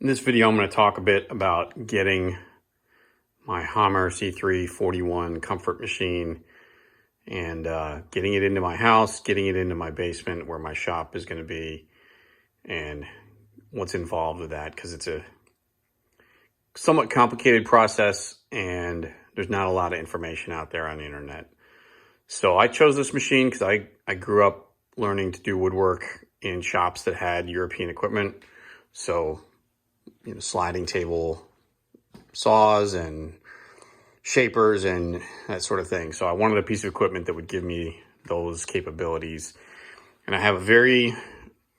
In this video, I'm going to talk a bit about getting my Hammer C341 comfort machine and getting it into my house, getting it into my basement where my shop is going to be, and what's involved with that, because it's a somewhat complicated process and there's not a lot of information out there on the internet. So I chose this machine because I grew up learning to do woodwork in shops that had European equipment. So, you know, sliding table saws and shapers and that sort of thing. So I wanted a piece of equipment that would give me those capabilities. And I have a very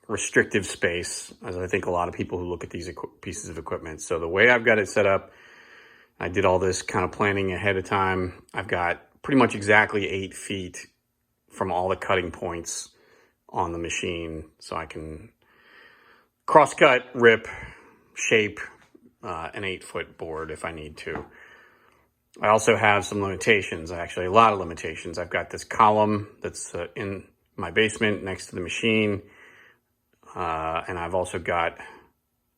restrictive space, as I think a lot of people who look at these pieces of equipment. So the way I've got it set up, I did all this kind of planning ahead of time. I've got pretty much exactly 8 feet from all the cutting points on the machine. So I can cross-cut, rip, shape an 8-foot board if I need to. I also have some limitations, actually a lot of limitations. I've got this column that's in my basement next to the machine. And I've also got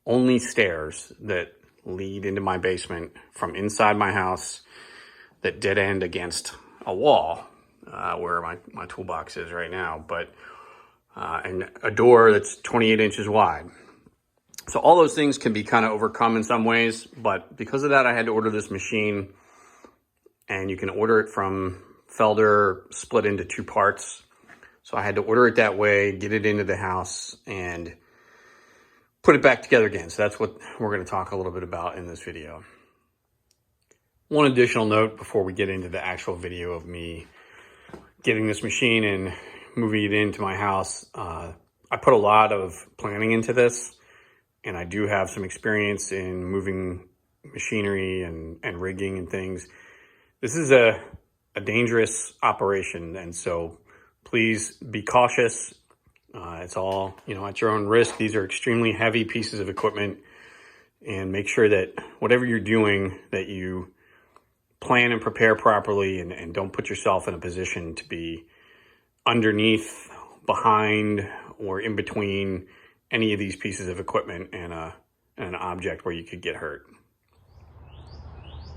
only stairs that lead into my basement from inside my house that dead end against a wall where my toolbox is right now, and a door that's 28 inches wide. So all those things can be kind of overcome in some ways, but because of that, I had to order this machine, and you can order it from Felder split into 2 parts. So I had to order it that way, get it into the house, and put it back together again. So that's what we're going to talk a little bit about in this video. One additional note before we get into the actual video of me getting this machine and moving it into my house. I put a lot of planning into this, and I do have some experience in moving machinery and rigging and things. This is a dangerous operation, and so please be cautious. It's all, at your own risk. These are extremely heavy pieces of equipment, and make sure that whatever you're doing, that you plan and prepare properly, and don't put yourself in a position to be underneath, behind, or in between any of these pieces of equipment and an object where you could get hurt.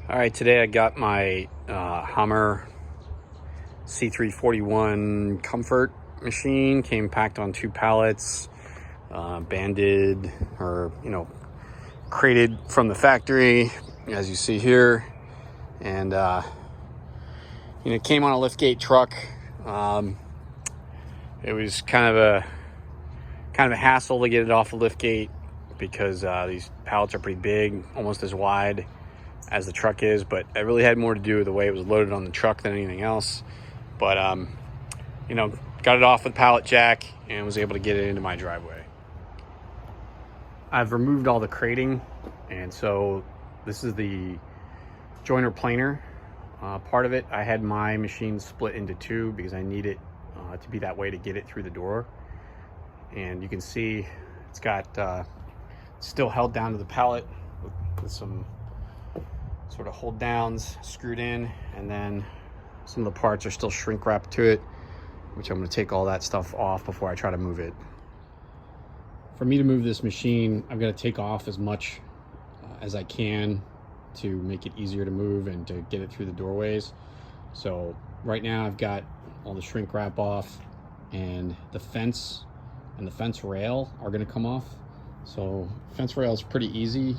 All right, today I got my Hammer C341 comfort machine. Came packed on 2 pallets, banded or crated from the factory, as you see here, and it came on a liftgate truck. It was kind of a hassle to get it off the liftgate because these pallets are pretty big, almost as wide as the truck is, but it really had more to do with the way it was loaded on the truck than anything else. But got it off with pallet jack and was able to get it into my driveway. I've removed all the crating, and so this is the joiner planer part of it. I had my machine split into 2 because I need it to be that way to get it through the door. And you can see it's got still held down to the pallet with some sort of hold downs screwed in, and then some of the parts are still shrink wrapped to it, which I'm going to take all that stuff off before I try to move it. For me to move this machine, I've got to take off as much as I can to make it easier to move and to get it through the doorways. So right now I've got all the shrink wrap off, and the fence and the fence rail are going to come off. So fence rail is pretty easy.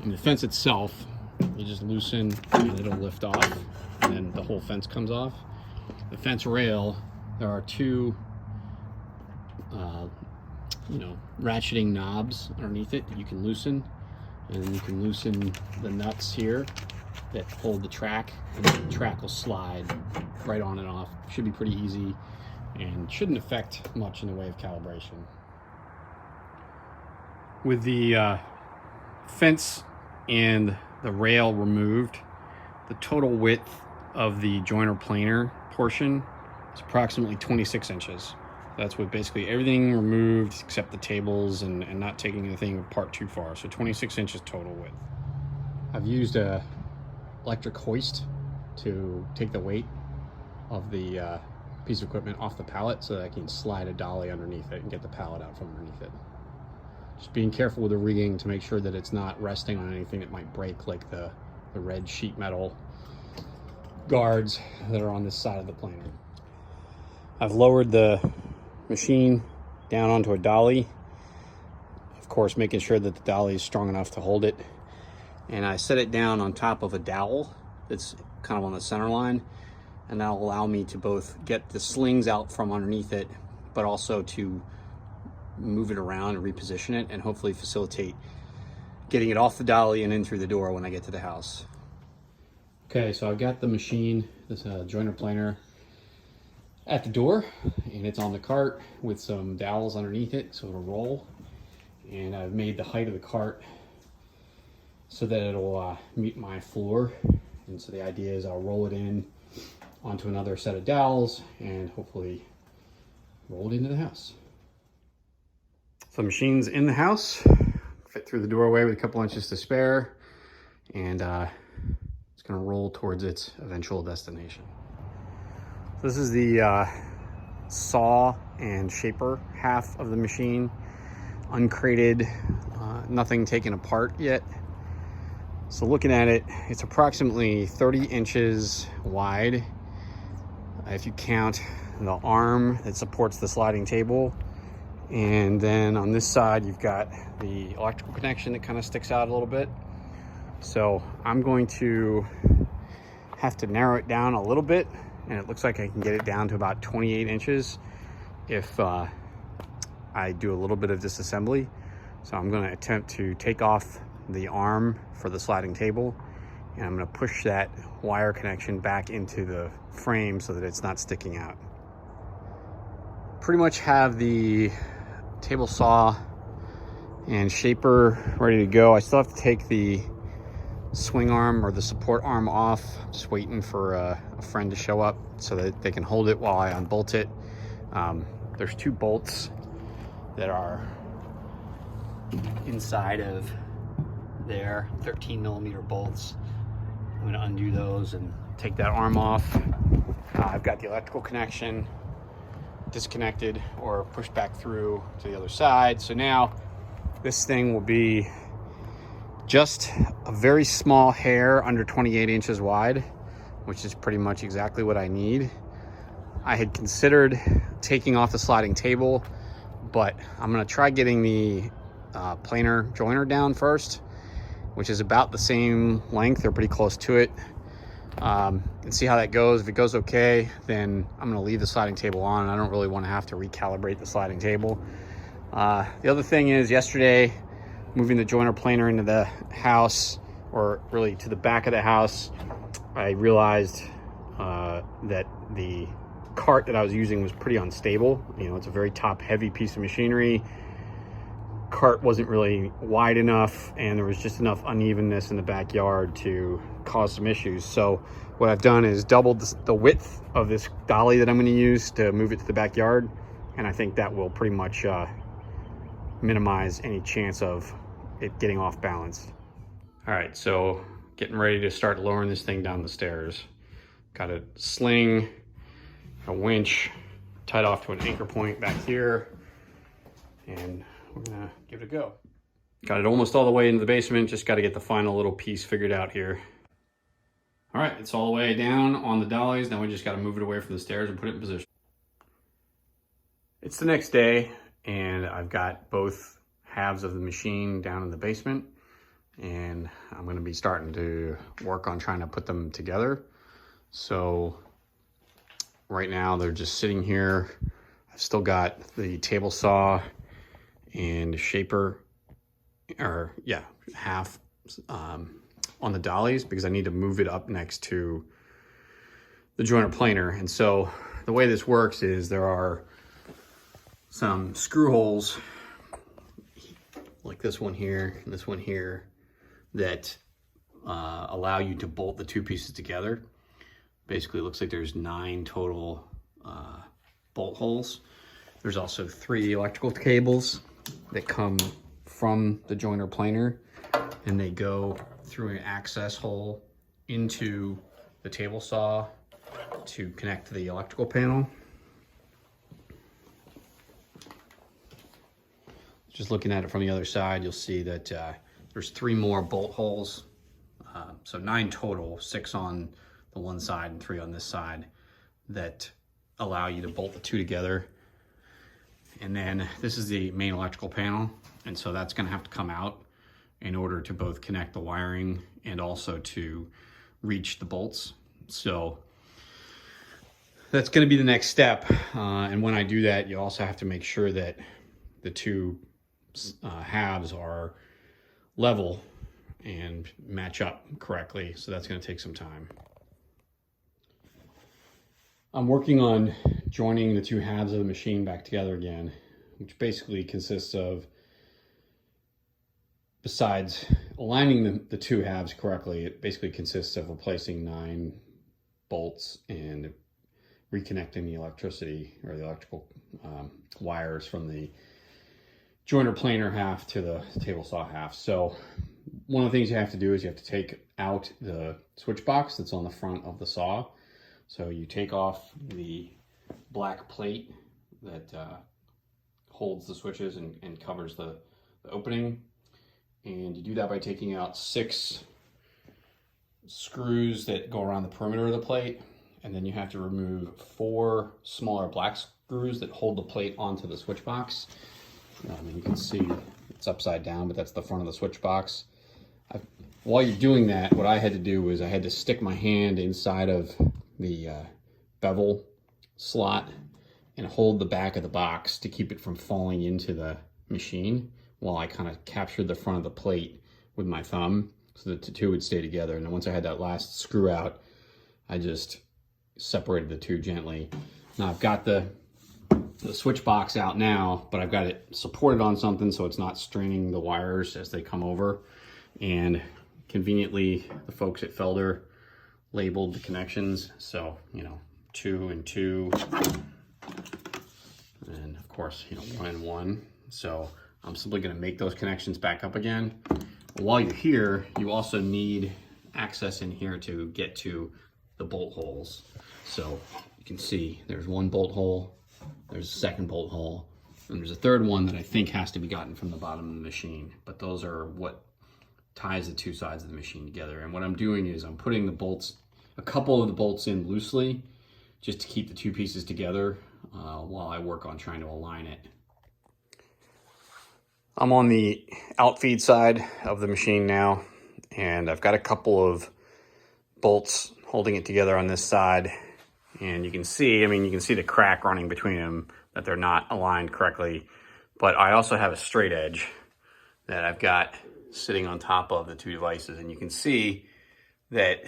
The fence itself, you just loosen and it'll lift off, and then the whole fence comes off. The fence rail, there are 2 ratcheting knobs underneath it that you can loosen, and you can loosen the nuts here that hold the track, and the track will slide right on and off. Should be pretty easy and shouldn't affect much in the way of calibration. With the fence and the rail removed, the total width of the joiner planer portion is approximately 26 inches. That's with basically everything removed except the tables and not taking anything apart too far. So 26 inches total width. I've used a electric hoist to take the weight of the piece of equipment off the pallet so that I can slide a dolly underneath it and get the pallet out from underneath it. Just being careful with the rigging to make sure that it's not resting on anything that might break, like the red sheet metal guards that are on this side of the planer. I've lowered the machine down onto a dolly, of course making sure that the dolly is strong enough to hold it, and I set it down on top of a dowel that's kind of on the center line, and that'll allow me to both get the slings out from underneath it, but also to move it around and reposition it and hopefully facilitate getting it off the dolly and in through the door when I get to the house. Okay, so I've got the machine, this joiner planer, at the door, and it's on the cart with some dowels underneath it so it'll roll. And I've made the height of the cart so that it'll meet my floor. And so the idea is I'll roll it in onto another set of dowels and hopefully roll it into the house. So the machine's in the house, fit through the doorway with a couple inches to spare, and it's gonna roll towards its eventual destination. This is the saw and shaper half of the machine, uncrated, nothing taken apart yet. So looking at it, it's approximately 30 inches wide. If you count the arm that supports the sliding table. And then on this side, you've got the electrical connection that kind of sticks out a little bit. So I'm going to have to narrow it down a little bit, and it looks like I can get it down to about 28 inches if I do a little bit of disassembly. So I'm going to attempt to take off the arm for the sliding table, and I'm going to push that wire connection back into the frame so that it's not sticking out. Pretty much have the table saw and shaper ready to go. I still have to take the swing arm or the support arm off. Just waiting for a friend to show up so that they can hold it while I unbolt it. There's 2 bolts that are inside of there, 13mm bolts. I'm going to undo those and take that arm off. I've got the electrical connection disconnected or pushed back through to the other side. So now this thing will be just a very small hair under 28 inches wide, which is pretty much exactly what I need. I had considered taking off the sliding table, but I'm going to try getting the planer joiner down first, which is about the same length or pretty close to it, and see how that goes. If it goes okay, then I'm going to leave the sliding table on. I don't really want to have to recalibrate the sliding table. The other thing is, yesterday, moving the joiner planer into the house, or really to the back of the house, I realized that the cart that I was using was pretty unstable. You know, it's a very top heavy piece of machinery. Cart wasn't really wide enough, and there was just enough unevenness in the backyard to cause some issues. So what I've done is doubled the width of this dolly that I'm going to use to move it to the backyard, and I think that will pretty much minimize any chance of it getting off balance. All right, so getting ready to start lowering this thing down the stairs. Got a sling, a winch tied off to an anchor point back here, and we're gonna give it a go. Got it almost all the way into the basement, just got to get the final little piece figured out here. All right, it's all the way down on the dollies. Now we just got to move it away from the stairs and put it in position. It's the next day, and I've got both halves of the machine down in the basement, and I'm going to be starting to work on trying to put them together. So right now they're just sitting here. I've still got the table saw and shaper, or yeah, half on the dollies, because I need to move it up next to the joiner planer. And so the way this works is there are some screw holes like this one here and this one here that allow you to bolt the 2 pieces together. Basically, it looks like there's 9 total bolt holes. There's also 3 electrical cables that come from the joiner planer, and they go through an access hole into the table saw to connect to the electrical panel. just looking at it from the other side, you'll see that there's 3 more bolt holes. So 9 total, 6 on the one side and 3 on this side, that allow you to bolt the 2 together. And then this is the main electrical panel. And so that's gonna have to come out in order to both connect the wiring and also to reach the bolts. So that's gonna be the next step. And when I do that, you also have to make sure that the 2 halves are level and match up correctly. So that's gonna take some time. I'm working on joining the 2 halves of the machine back together again, which basically consists of, besides aligning the 2 halves correctly, it basically consists of replacing 9 bolts and reconnecting the electricity or the electrical wires from the joiner planer half to the table saw half. So one of the things you have to do is you have to take out the switch box that's on the front of the saw. So you take off the black plate that holds the switches and covers the opening. And you do that by taking out 6 screws that go around the perimeter of the plate. And then you have to remove 4 smaller black screws that hold the plate onto the switch box. And you can see it's upside down, but that's the front of the switch box. While you're doing that, what I had to do was I had to stick my hand inside of the bevel slot and hold the back of the box to keep it from falling into the machine while I kind of captured the front of the plate with my thumb so that the 2 would stay together. And then once I had that last screw out, I just separated the 2 gently. Now I've got the switch box out now, but I've got it supported on something so it's not straining the wires as they come over. And conveniently, the folks at Felder labeled the connections. So, 2 and 2, and of course, 1 and 1. So I'm simply gonna make those connections back up again. While you're here, you also need access in here to get to the bolt holes. So you can see there's 1 bolt hole, there's a 2nd bolt hole, and there's a 3rd one that I think has to be gotten from the bottom of the machine. But those are what ties the 2 sides of the machine together. And what I'm doing is I'm putting the bolts, a couple of the bolts in loosely, just to keep the 2 pieces together while I work on trying to align it. I'm on the outfeed side of the machine now, and I've got a couple of bolts holding it together on this side. And you can see, you can see the crack running between them, that they're not aligned correctly. But I also have a straight edge that I've got sitting on top of the 2 devices. And you can see that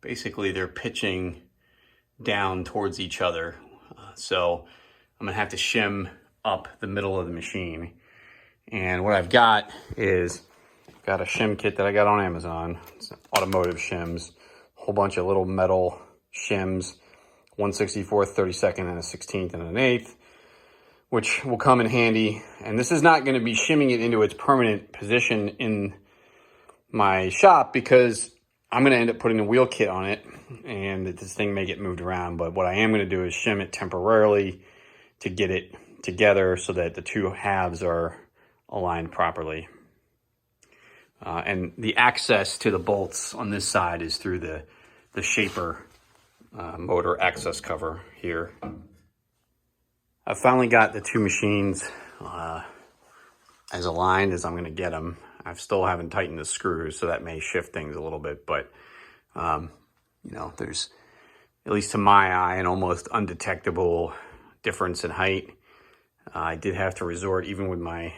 basically they're pitching down towards each other. So I'm gonna have to shim up the middle of the machine. And what I've got is, I've got a shim kit that I got on Amazon. It's automotive shims, a whole bunch of little metal shims, 1/64, 32nd, and a 16th and an 1/8, which will come in handy. And this is not going to be shimming it into its permanent position in my shop because I'm going to end up putting a wheel kit on it and this thing may get moved around. But what I am going to do is shim it temporarily to get it together so that the 2 halves are aligned properly. And the access to the bolts on this side is through the shaper motor access cover here. I've finally got the 2 machines as aligned as I'm going to get them. I still haven't tightened the screws, so that may shift things a little bit, but there's, at least to my eye, an almost undetectable difference in height. I did have to resort, even with my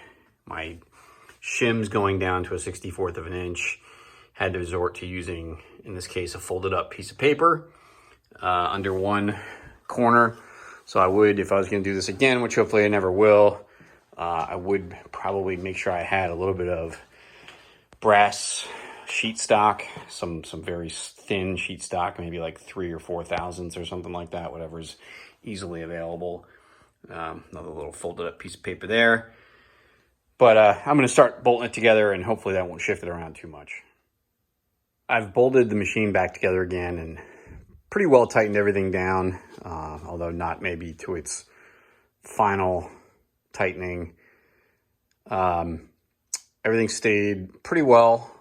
shims going down to a 1/64 of an inch, had to resort to using, in this case, a folded up piece of paper under one corner. So I would, if I was going to do this again, which hopefully I never will, I would probably make sure I had a little bit of brass sheet stock, some very thin sheet stock, maybe like 3 or 4 thousandths or something like that, whatever's easily available. Another little folded up piece of paper there. But I'm going to start bolting it together, and hopefully that won't shift it around too much. I've bolted the machine back together again and pretty well tightened everything down, although not maybe to its final tightening. Everything stayed pretty well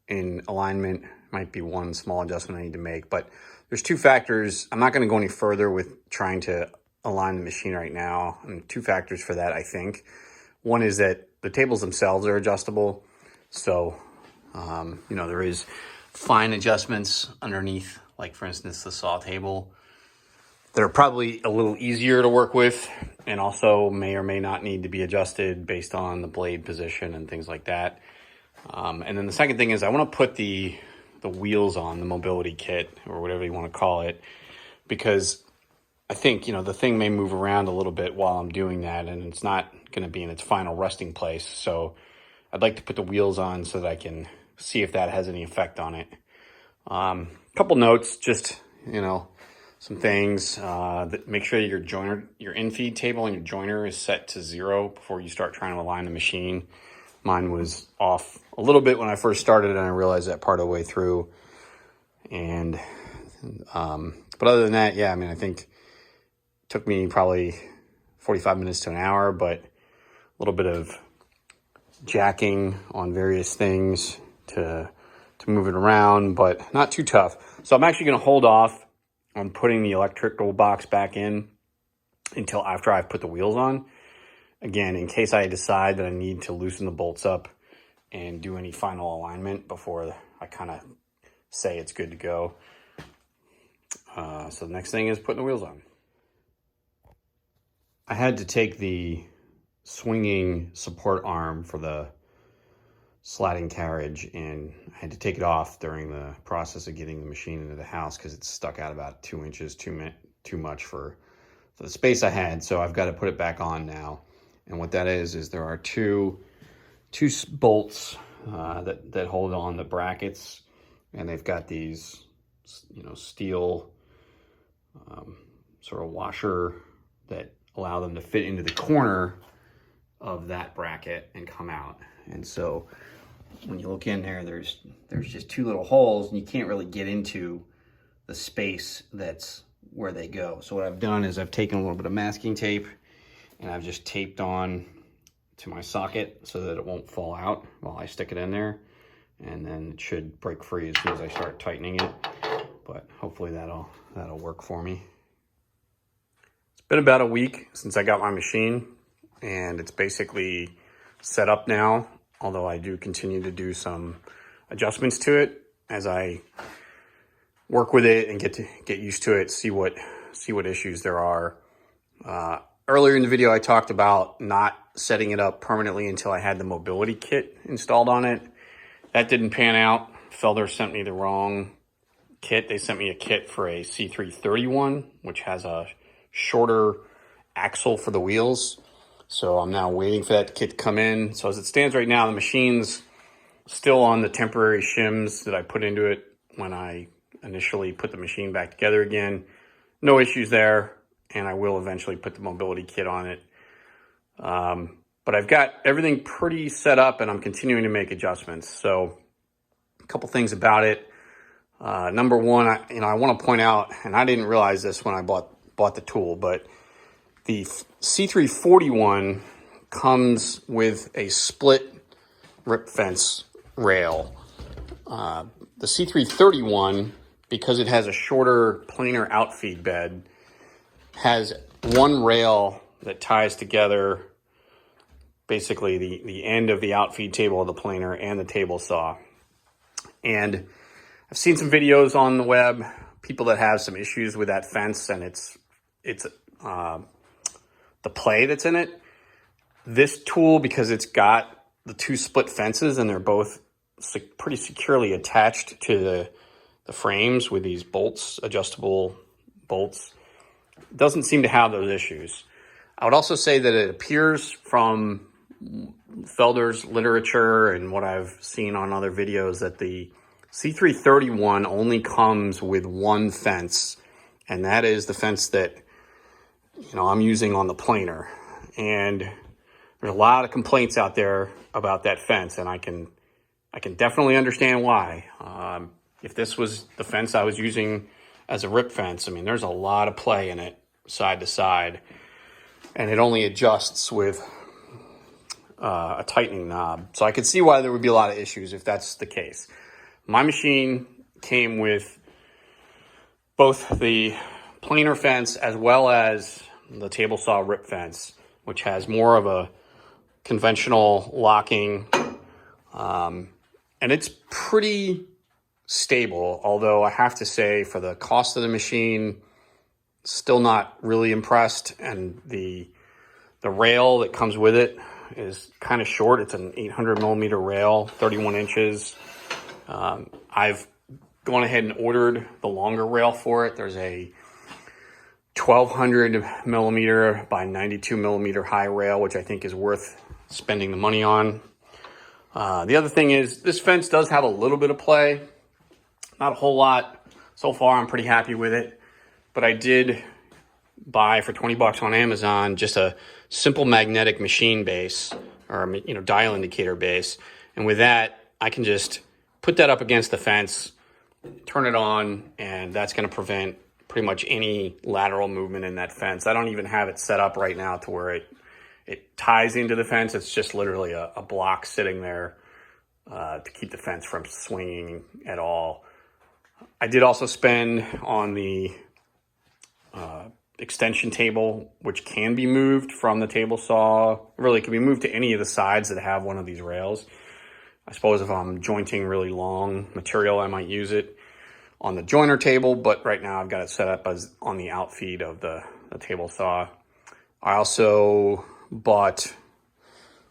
in alignment. Might be one small adjustment I need to make, but there's two factors. I'm not going to go any further with trying to align the machine right now. And two factors for that, I think. One is that the tables themselves are adjustable. So, there is fine adjustments underneath, like for instance, the saw table. They're probably a little easier to work with and also may or may not need to be adjusted based on the blade position and things like that. And then the second thing is I want to put the wheels on, the mobility kit or whatever you want to call it, because I think, the thing may move around a little bit while I'm doing that and it's not going to be in its final resting place. So I'd like to put the wheels on so that I can see if that has any effect on it. Couple notes, just, some things. Make sure that your infeed table and your joiner is set to 0 before you start trying to align the machine. Mine was off a little bit when I first started, and I realized that part of the way through. And but other than that, yeah, I think it took me probably 45 minutes to an hour, but a little bit of jacking on various things to move it around, but not too tough. So I'm actually going to hold off on putting the electrical box back in until after I've put the wheels on. Again, in case I decide that I need to loosen the bolts up and do any final alignment before I kind of say it's good to go. So the next thing is putting the wheels on. I had to take the swinging support arm for the sliding carriage and I had to take it off during the process of getting the machine into the house because it's stuck out about 2 inches too much for the space I had. So I've got to put it back on now. And what that is there are two bolts that hold on the brackets, and they've got these steel sort of washer that allow them to fit into the corner of that bracket and come out. And so when you look in there, there's just two little holes and you can't really get into the space that's where they go. So what I've done is I've taken a little bit of masking tape and I've just taped on to my socket so that it won't fall out while I stick it in there. And then it should break free as soon as I start tightening it. But hopefully that'll work for me. It's been about a week since I got my machine and it's basically set up now, although I do continue to do some adjustments to it as I work with it and get used to it, see what issues there are. Earlier in the video, I talked about not setting it up permanently until I had the mobility kit installed on it. That didn't pan out. Felder sent me the wrong kit. They sent me a kit for a C331, which has a shorter axle for the wheels. So I'm now waiting for that kit to come in. So as it stands right now, the machine's still on the temporary shims that I put into it when I initially put the machine back together again. No issues there. And I will eventually put the mobility kit on it. But I've got everything pretty set up and I'm continuing to make adjustments. So a couple things about it. Number one, I want to point out, and I didn't realize this when I bought the tool, but the C341 comes with a split rip fence rail. The C331, because it has a shorter planer outfeed bed, has one rail that ties together basically the end of the outfeed table of the planer and the table saw. And I've seen some videos on the web, people that have some issues with that fence and it's the play that's in it. This tool, because it's got the two split fences and they're both pretty securely attached to the frames with these bolts, adjustable bolts, doesn't seem to have those issues. I would also say that it appears from Felder's literature and what I've seen on other videos that the C331 only comes with one fence, and that is the fence that I'm using on the planer. And there's a lot of complaints out there about that fence, and I can definitely understand why. If this was the fence I was using as a rip fence, there's a lot of play in it side to side, and it only adjusts with a tightening knob. So I could see why there would be a lot of issues if that's the case. My machine came with both the planer fence as well as the table saw rip fence, which has more of a conventional locking, and it's pretty stable, although I have to say for the cost of the machine, still not really impressed. And the rail that comes with it is kind of short. It's an 800 millimeter rail, 31 inches. I've gone ahead and ordered the longer rail for it. There's a 1200 millimeter by 92 millimeter high rail, which I think is worth spending the money on. The other thing is this fence does have a little bit of play, not a whole lot. So far, I'm pretty happy with it, but I did buy for 20 bucks on Amazon just a simple magnetic machine base, or dial indicator base. And with that, I can just put that up against the fence, turn it on, and that's going to prevent pretty much any lateral movement in that fence. I don't even have it set up right now to where it ties into the fence. It's just literally a block sitting there to keep the fence from swinging at all. I did also spend on the extension table, which can be moved from the table saw. Really, it can be moved to any of the sides that have one of these rails. I suppose if I'm jointing really long material, I might use it on the joiner table, but right now I've got it set up as on the outfeed of the table saw. I also bought,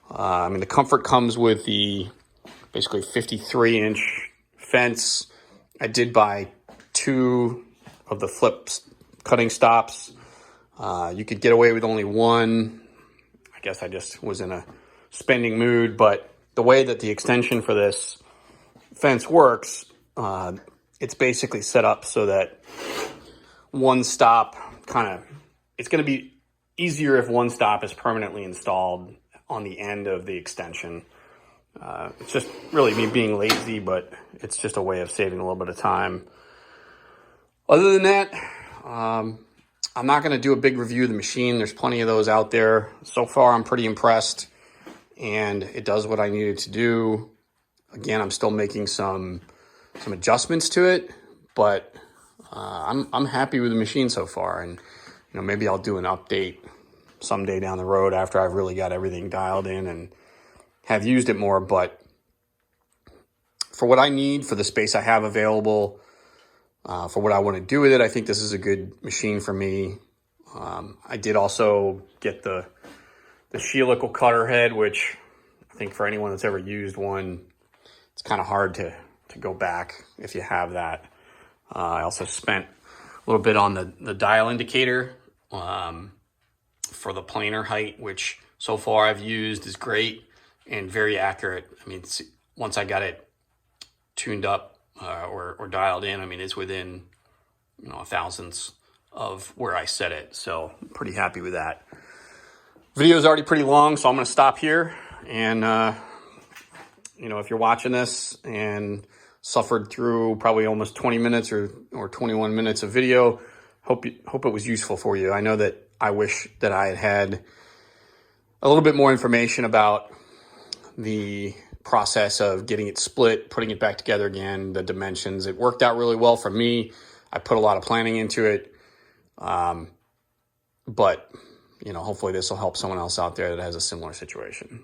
the Comfort comes with the basically 53-inch fence. I did buy 2 of the flip cutting stops. You could get away with only 1. I guess I just was in a spending mood, but the way that the extension for this fence works, it's basically set up so that one stop it's going to be easier if one stop is permanently installed on the end of the extension. It's just really me being lazy, but it's just a way of saving a little bit of time. Other than that, I'm not going to do a big review of the machine. There's plenty of those out there. So far, I'm pretty impressed, and it does what I needed to do. Again, I'm still making some adjustments to it, but I'm happy with the machine so far. And maybe I'll do an update someday down the road after I've really got everything dialed in and have used it more. But for what I need, for the space I have available, for what I want to do with it, I think this is a good machine for me. I did also get the helical cutter head, which I think for anyone that's ever used one, it's kind of hard to go back if you have that. I also spent a little bit on the dial indicator for the planer height, which so far I've used is great and very accurate. Once I got it tuned up or dialed in, it's within a thousandths of where I set it. So I'm pretty happy with that. Video is already pretty long, so I'm going to stop here. And if you're watching this and suffered through probably almost 20 minutes or 21 minutes of video, hope it was useful for you. I know that I wish that I had a little bit more information about the process of getting it split, putting it back together again, the dimensions. It worked out really well for me. I put a lot of planning into it. But hopefully this will help someone else out there that has a similar situation.